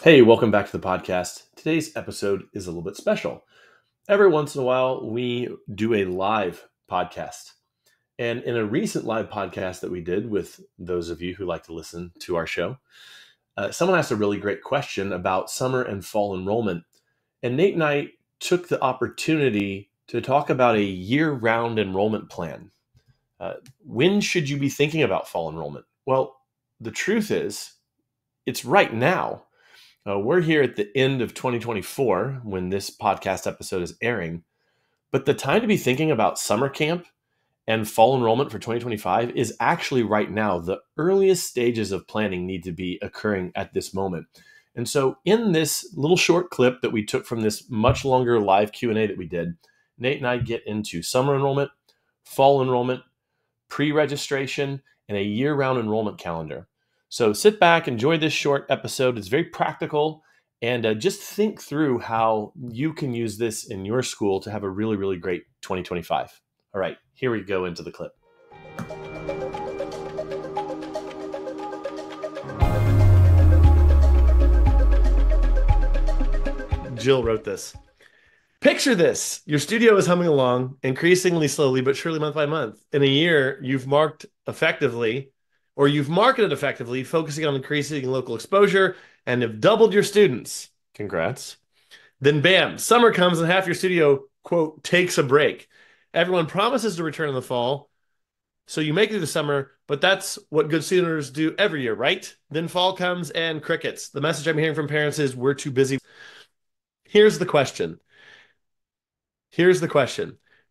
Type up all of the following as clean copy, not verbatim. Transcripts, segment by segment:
Hey, welcome back to the podcast. Today's episode is a little bit special. Every once in a while, we do a live podcast. And in a recent live podcast that we did with those of you who like to listen to our show, someone asked a really great question about summer and fall enrollment. And Nate and I took the opportunity to talk about a year-round enrollment plan. When should you be thinking about fall enrollment? Well, the truth is, it's right now. We're here at the end of 2024 when this podcast episode is airing, but the time to be thinking about summer camp and fall enrollment for 2025 is actually right now. The earliest stages of planning need to be occurring at this moment. And so in this little short clip that we took from this much longer live Q&A that we did, Nate and I get into summer enrollment, fall enrollment, pre-registration, and a year-round enrollment calendar. So sit back, enjoy this short episode. It's very practical, and just think through how you can use this in your school to have a really, really great 2025. All right, here we go into the clip. Jill wrote this. Picture this. Your studio is humming along, increasingly slowly, but surely month by month. In a year, you've marketed effectively, focusing on increasing local exposure, and have doubled your students. Congrats. Then bam, summer comes and half your studio, quote, takes a break. Everyone promises to return in the fall, so you make it through the summer, but that's what good students do every year, right? Then fall comes and crickets. The message I'm hearing from parents is we're too busy. Here's the question.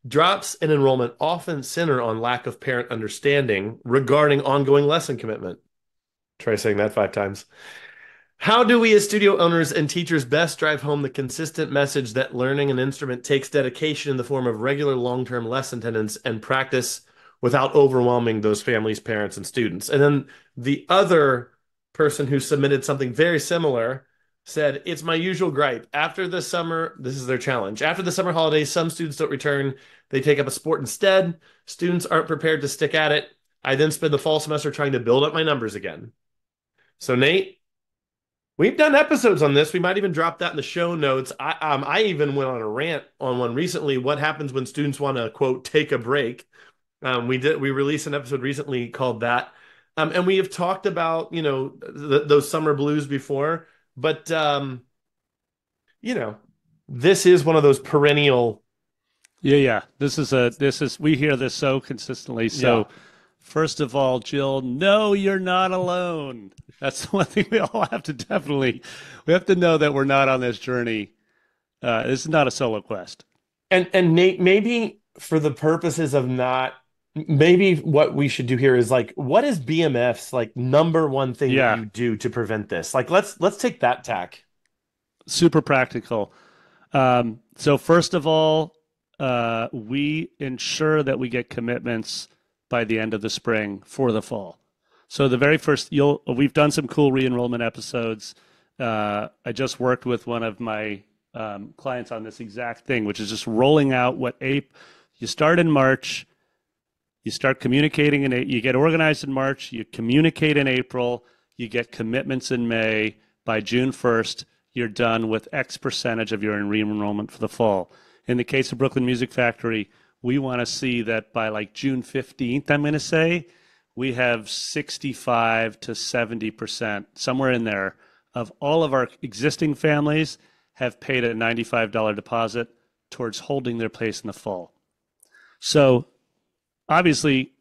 Drops in enrollment often center on lack of parent understanding regarding ongoing lesson commitment. Try saying that 5 times. How do we as studio owners and teachers best drive home the consistent message that learning an instrument takes dedication in the form of regular long-term lesson attendance and practice without overwhelming those families, parents, and students? And then the other person who submitted something very similar said, it's my usual gripe. After the summer, this is their challenge. After the summer holidays, some students don't return. They take up a sport instead. Students aren't prepared to stick at it. I then spend the fall semester trying to build up my numbers again. So Nate, we've done episodes on this. We might even drop that in the show notes. I even went on a rant on one recently. What happens when students want to, quote, take a break? We released an episode recently called that. And we have talked about, those summer blues before. But, this is one of those perennial. Yeah. We hear this so consistently. So First of all, Jill, no, you're not alone. That's the one thing we all have to we have to know that we're not on this journey. This is not a solo quest. And Nate, maybe for the purposes of maybe what we should do here is what is BMF's number one thing that you do to prevent this? Let's take that tack. Super practical. So first of all, we ensure that we get commitments by the end of the spring for the fall. So the very first, we've done some cool re-enrollment episodes. I just worked with one of my clients on this exact thing, which is just rolling out you start in March. You start communicating you get organized in March, you communicate in April, you get commitments in May. By June 1st, you're done with X percentage of your re-enrollment for the fall. In the case of Brooklyn Music Factory, we want to see that by June 15th, I'm going to say, we have 65 to 70%, somewhere in there, of all of our existing families have paid a $95 deposit towards holding their place in the fall. So obviously,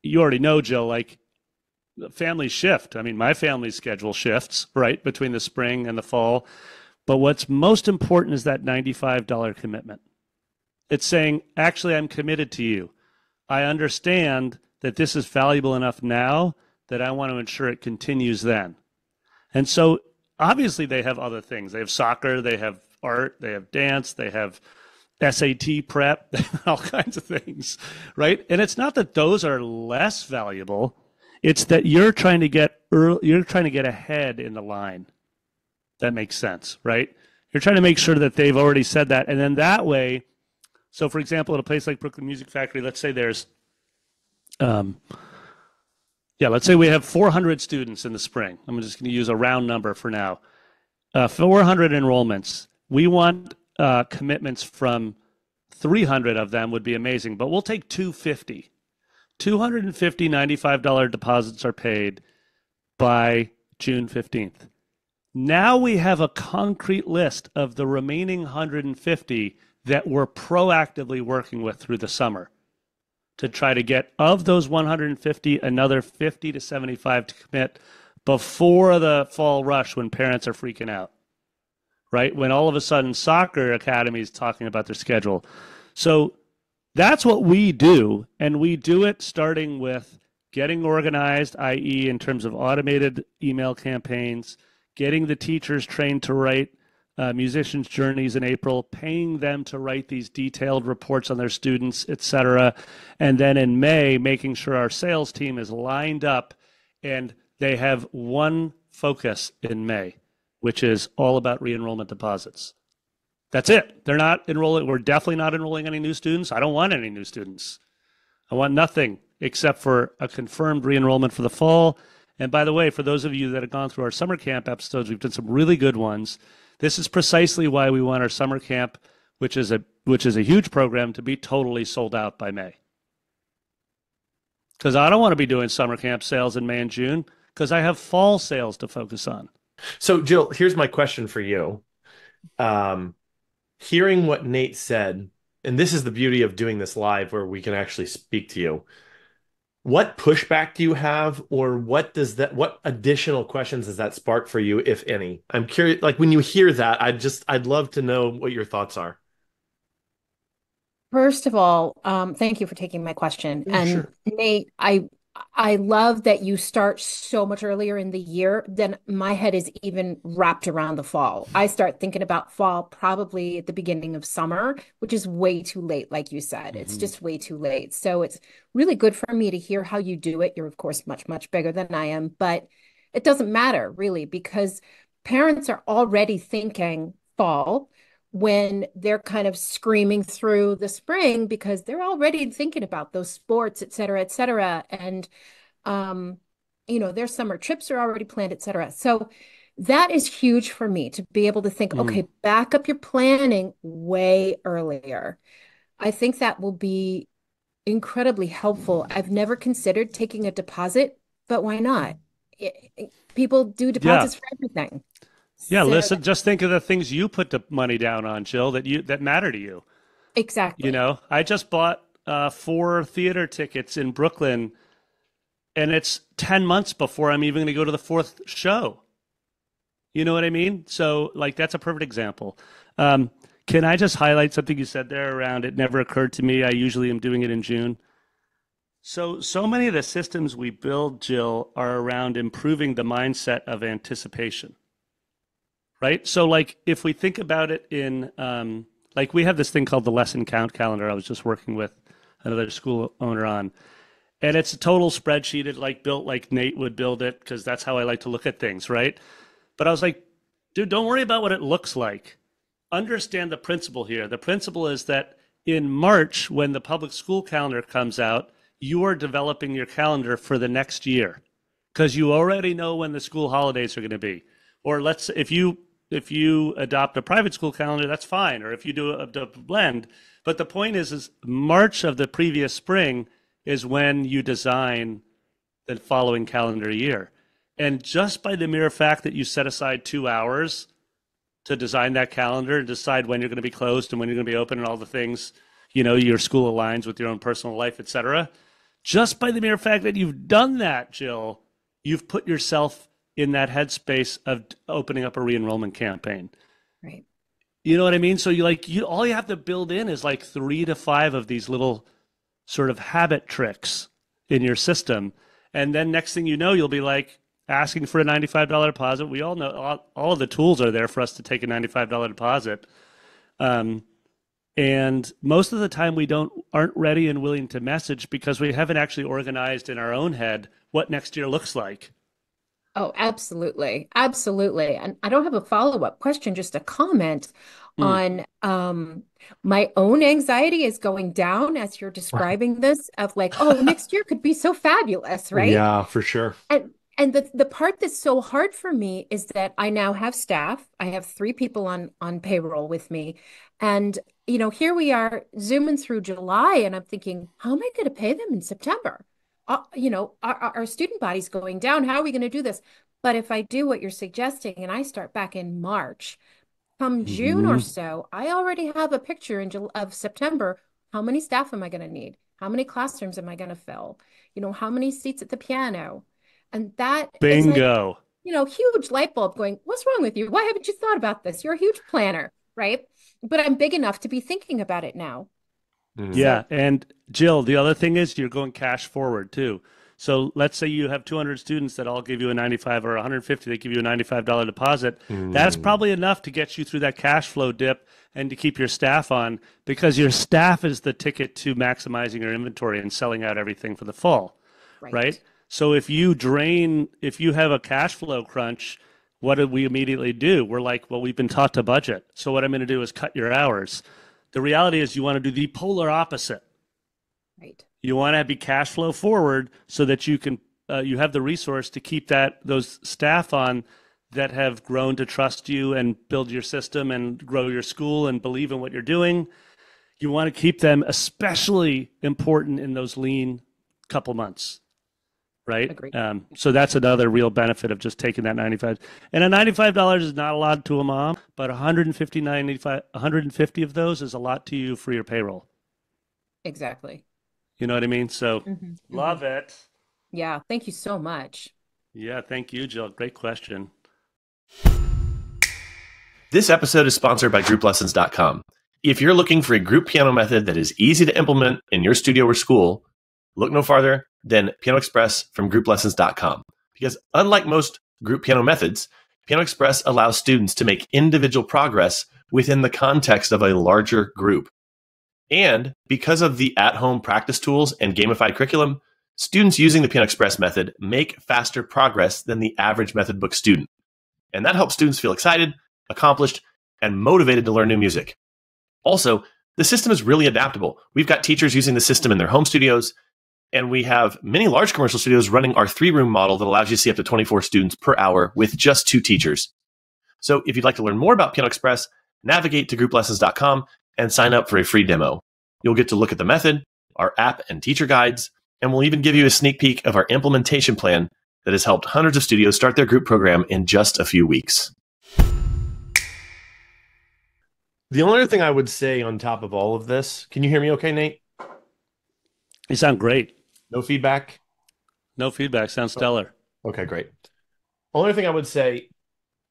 you already know, Jill, families shift. I mean, my family's schedule shifts, right, between the spring and the fall. But what's most important is that $95 commitment. It's saying, actually, I'm committed to you. I understand that this is valuable enough now that I want to ensure it continues then. And so, obviously, they have other things. They have soccer, they have art, they have dance, they have SAT prep, all kinds of things, right? And it's not that those are less valuable. It's that you're trying to get ahead in the line. That makes sense, right? You're trying to make sure that they've already said that, and then that way. So, for example, at a place like Brooklyn Music Factory, let's say there's, let's say we have 400 students in the spring. I'm just going to use a round number for now. 400 enrollments. We want commitments from 300 of them would be amazing, but we'll take 250. 250 $95 deposits are paid by June 15th. Now we have a concrete list of the remaining 150 that we're proactively working with through the summer to try to get, of those 150, another 50 to 75 to commit before the fall rush when parents are freaking out, right? When all of a sudden soccer academies talking about their schedule. So that's what we do, and we do it starting with getting organized, i.e. in terms of automated email campaigns, getting the teachers trained to write musicians' journeys in April, paying them to write these detailed reports on their students, etc. And then in May, making sure our sales team is lined up and they have one focus in May, which is all about re-enrollment deposits. That's it. They're not enrolling. We're definitely not enrolling any new students. I don't want any new students. I want nothing except for a confirmed re-enrollment for the fall. And by the way, for those of you that have gone through our summer camp episodes, we've done some really good ones. This is precisely why we want our summer camp, which is a huge program, to be totally sold out by May. Because I don't want to be doing summer camp sales in May and June because I have fall sales to focus on. So, Jill, here's my question for you. Hearing what Nate said, and this is the beauty of doing this live where we can actually speak to you. What pushback do you have, or what additional questions does that spark for you, if any? I'm curious, like when you hear that, I'd love to know what your thoughts are. First of all, thank you for taking my question. Yeah, And sure. Nate, I love that you start so much earlier in the year than my head is even wrapped around the fall. I start thinking about fall probably at the beginning of summer, which is way too late, like you said. It's Mhm. just way too late. So it's really good for me to hear how you do it. You're, of course, much, much bigger than I am, but it doesn't matter really because parents are already thinking fall when they're kind of screaming through the spring because they're already thinking about those sports, et cetera, et cetera. And, um, their summer trips are already planned, et cetera. So that is huge for me to be able to think, Mm. okay, back up your planning way earlier. I think that will be incredibly helpful. I've never considered taking a deposit, but why not? People do Yeah. deposits for everything. Yeah, So listen, just think of the things you put the money down on, Jill, that matter to you. You exactly. know, I just bought 4 theater tickets in Brooklyn, and it's 10 months before I'm even going to go to the fourth show. You know what I mean? So, like, that's a perfect example. Can I just highlight something you said there around it never occurred to me? I usually am doing it in June. So many of the systems we build, Jill, are around improving the mindset of anticipation, right? So, like, if we think about it in, like, we have this thing called the lesson count calendar. I was just working with another school owner on, and it's a total spreadsheet. It like built like Nate would build it because that's how I like to look at things, right? But I was like, dude, don't worry about what it looks like. Understand the principle here. The principle is that in March, when the public school calendar comes out, you are developing your calendar for the next year because you already know when the school holidays are going to be. Or let's if you adopt a private school calendar, that's fine. Or if you do a blend. But the point is March of the previous spring is when you design the following calendar year. And just by the mere fact that you set aside 2 hours to design that calendar and decide when you're going to be closed and when you're going to be open and all the things, your school aligns with your own personal life, et cetera. Just by the mere fact that you've done that, Jill, you've put yourself in that headspace of opening up a re-enrollment campaign. Right. You know what I mean? So all you have to build in is like 3 to 5 of these little sort of habit tricks in your system. And then next thing you know, you'll be like asking for a $95 deposit. We all know all of the tools are there for us to take a $95 deposit. And most of the time we aren't ready and willing to message because we haven't actually organized in our own head what next year looks like. Oh, absolutely. Absolutely. And I don't have a follow-up question, just a comment Mm. on my own anxiety is going down as you're describing this of like, oh, next year could be so fabulous, right? Yeah, for sure. And And the part that's so hard for me is that I now have staff. I have three people on payroll with me. And, here we are zooming through July, and I'm thinking, how am I going to pay them in September? Our student body's going down. How are we going to do this? But if I do what you're suggesting and I start back in March, come June or Hmm. so, I already have a picture of September. How many staff am I going to need? How many classrooms am I going to fill? How many seats at the piano? And that is like, Bingo. huge light bulb going, what's wrong with you? Why haven't you thought about this? You're a huge planner, right? But I'm big enough to be thinking about it now. Mhm. Yeah. So, And Jill, the other thing is you're going cash forward too. So let's say you have 200 students that all give you a 95 or 150, they give you a $95 deposit. That's Mm. probably enough to get you through that cash flow dip and to keep your staff on because your staff is the ticket to maximizing your inventory and selling out everything for the fall, right? right. So if you have a cash flow crunch, what do we immediately do? We're like, well, we've been taught to budget. So what I'm going to do is cut your hours. The reality is you want to do the polar opposite. Right. You want to be cash flow forward so that you have the resource to keep those staff on that have grown to trust you and build your system and grow your school and believe in what you're doing. You want to keep them especially important in those lean couple months, right? Agree. So that's another real benefit of just taking that 95. And a $95 is not a lot to a mom, but 150 of those is a lot to you for your payroll. Exactly. You know what I mean? So Hmm. love it. Yeah. Thank you so much. Yeah, thank you, Jill. Great question. This episode is sponsored by grouplessons.com. If you're looking for a group piano method that is easy to implement in your studio or school, look no farther than Piano Express from grouplessons.com. Because unlike most group piano methods, Piano Express allows students to make individual progress within the context of a larger group. And because of the at-home practice tools and gamified curriculum, students using the Piano Express method make faster progress than the average method book student. And that helps students feel excited, accomplished, and motivated to learn new music. Also, the system is really adaptable. We've got teachers using the system in their home studios, and we have many large commercial studios running our 3-room model that allows you to see up to 24 students per hour with just 2 teachers. So if you'd like to learn more about Piano Express, navigate to grouplessons.com and sign up for a free demo. You'll get to look at the method, our app and teacher guides, and we'll even give you a sneak peek of our implementation plan that has helped hundreds of studios start their group program in just a few weeks. The only other thing I would say on top of all of this, can you hear me okay, Nate? You sound great. No feedback? No feedback. Sounds stellar. Okay, great. Only thing I would say,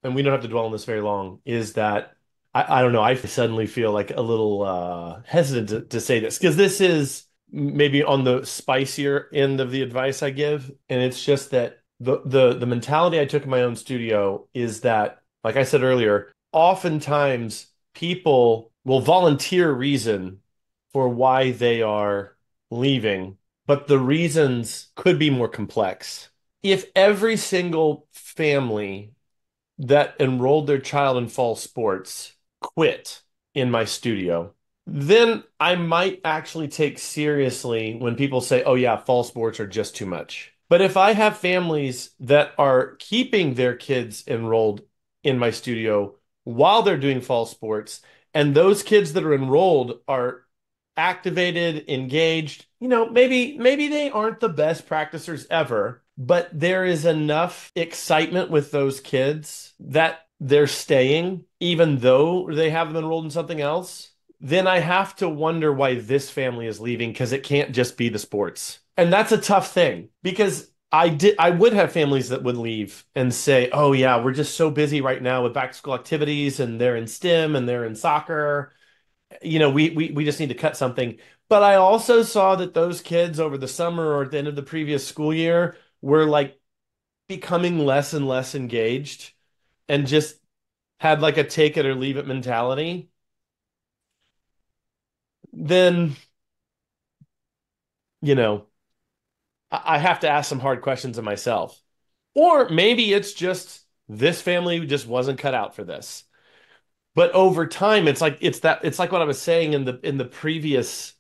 and we don't have to dwell on this very long, is that I don't know, I suddenly feel like a little hesitant to say this because this is maybe on the spicier end of the advice I give. And it's just that the mentality I took in my own studio is that, like I said earlier, oftentimes people will volunteer reason for why they are leaving, but the reasons could be more complex. If every single family that enrolled their child in fall sports quit in my studio, then I might actually take seriously when people say, oh, yeah, fall sports are just too much. But if I have families that are keeping their kids enrolled in my studio while they're doing fall sports, and those kids that are enrolled are activated, engaged, maybe they aren't the best practicers ever, but there is enough excitement with those kids that they're staying, even though they have them enrolled in something else. Then I have to wonder why this family is leaving because it can't just be the sports. And that's a tough thing because I would have families that would leave and say, "Oh yeah, we're just so busy right now with back to school activities and they're in STEM and they're in soccer. We just need to cut something." But I also saw that those kids over the summer or at the end of the previous school year were like becoming less and less engaged and just had like a take it or leave it mentality. Then, you know, I have to ask some hard questions of myself. Or maybe it's just this family just wasn't cut out for this. But over time, it's like what I was saying in the previous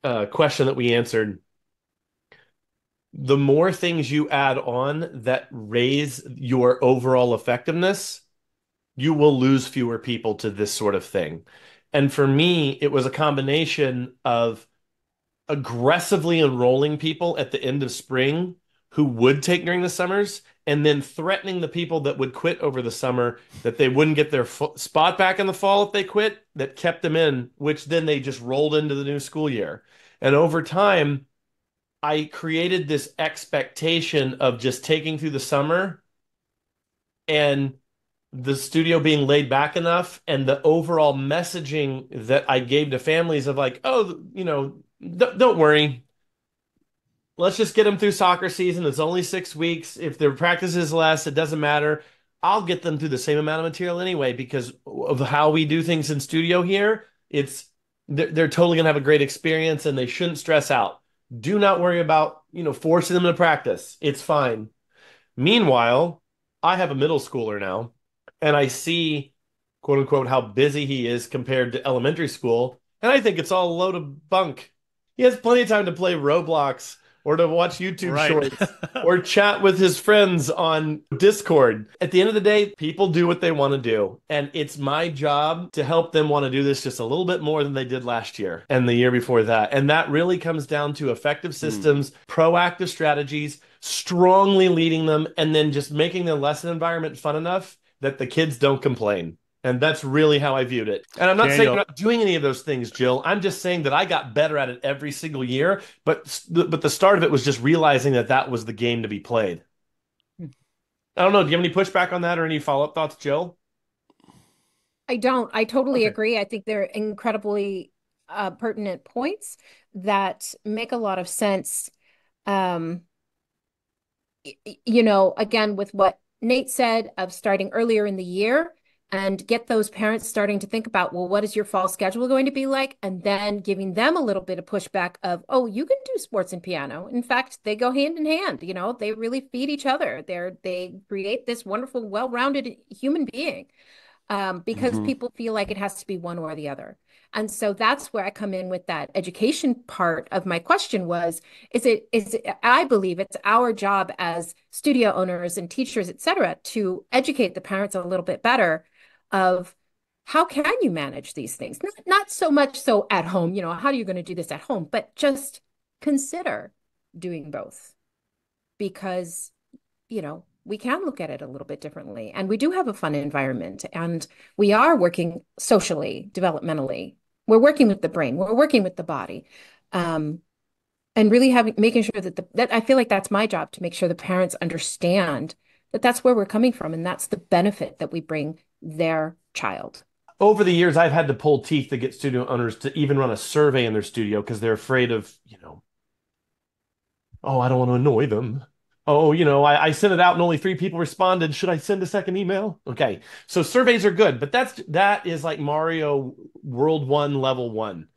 question that we answered. the more things you add on that raise your overall effectiveness, you will lose fewer people to this sort of thing. And for me, it was a combination of aggressively enrolling people at the end of spring who would take during the summers, and then threatening the people that would quit over the summer that they wouldn't get their spot back in the fall if they quit, that kept them in, which then they just rolled into the new school year. And over time, I created this expectation of just taking through the summer and the studio being laid back enough, and the overall messaging that I gave to families of like, oh, don't worry. Let's just get them through soccer season. It's only 6 weeks. If their practice is less, it doesn't matter. I'll get them through the same amount of material anyway because of how we do things in studio here. They're totally gonna have a great experience and they shouldn't stress out. Do not worry about, forcing them to practice. It's fine. Meanwhile, I have a middle schooler now, and I see, quote unquote, how busy he is compared to elementary school, and I think it's all a load of bunk. He has plenty of time to play Roblox or to watch YouTube Right. shorts or chat with his friends on Discord. At the end of the day, people do what they want to do. And it's my job to help them want to do this just a little bit more than they did last year and the year before that. And that really comes down to effective systems, proactive strategies, strongly leading them, and then just making the lesson environment fun enough that the kids don't complain. And that's really how I viewed it. And I'm not saying you're not doing any of those things, Jill. I'm just saying that I got better at it every single year. But the start of it was just realizing that that was the game to be played. I don't know. Do you have any pushback on that or any follow-up thoughts, Jill? I don't. I totally agree. I think they're incredibly pertinent points that make a lot of sense. Again, with what Nate said of starting earlier in the year and get those parents starting to think about, well, what is your fall schedule going to be like? And then giving them a little bit of pushback of, oh, you can do sports and piano. In fact, they go hand in hand. They really feed each other. They create this wonderful, well-rounded human being because people feel like it has to be one or the other. And so that's where I come in with that education part of my question I believe it's our job as studio owners and teachers, et cetera, to educate the parents a little bit better of how can you manage these things? Not so much so at home, how are you going to do this at home, but just consider doing both because, we can look at it a little bit differently. And we do have a fun environment and we are working socially, developmentally. We're working with the brain, we're working with the body. And really making sure that I feel like that's my job to make sure the parents understand that that's where we're coming from. And that's the benefit that we bring their child. Over the years, I've had to pull teeth to get studio owners to even run a survey in their studio because they're afraid of, oh, I don't want to annoy them. Oh, I sent it out and only 3 people responded. Should I send a second email? Okay. So surveys are good, but that is like Mario World 1, Level 1.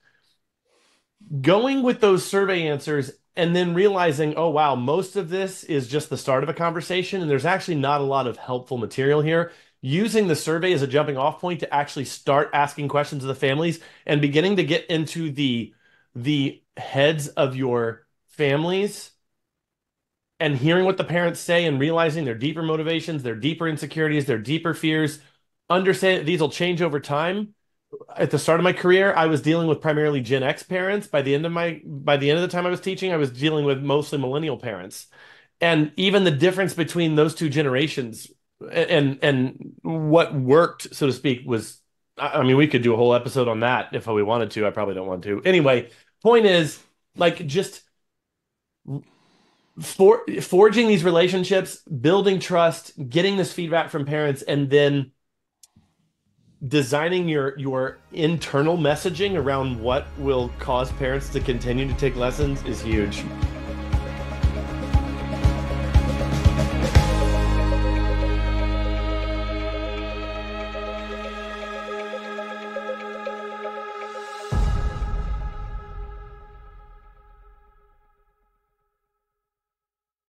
Going with those survey answers and then realizing, oh, wow, most of this is just the start of a conversation, and there's actually not a lot of helpful material here. Using the survey as a jumping off point to actually start asking questions of the families and beginning to get into the heads of your families and hearing what the parents say and realizing their deeper motivations, their deeper insecurities, their deeper fears, understand that these will change over time. At the start of my career, I was dealing with primarily Gen X parents. By the end of the time I was teaching, I was dealing with mostly millennial parents. And even the difference between those two generations and what worked, so to speak, was, I mean, we could do a whole episode on that if we wanted to. I probably don't want to. Anyway, point is, like, just forging these relationships, building trust, getting this feedback from parents, and then designing your internal messaging around what will cause parents to continue to take lessons is huge.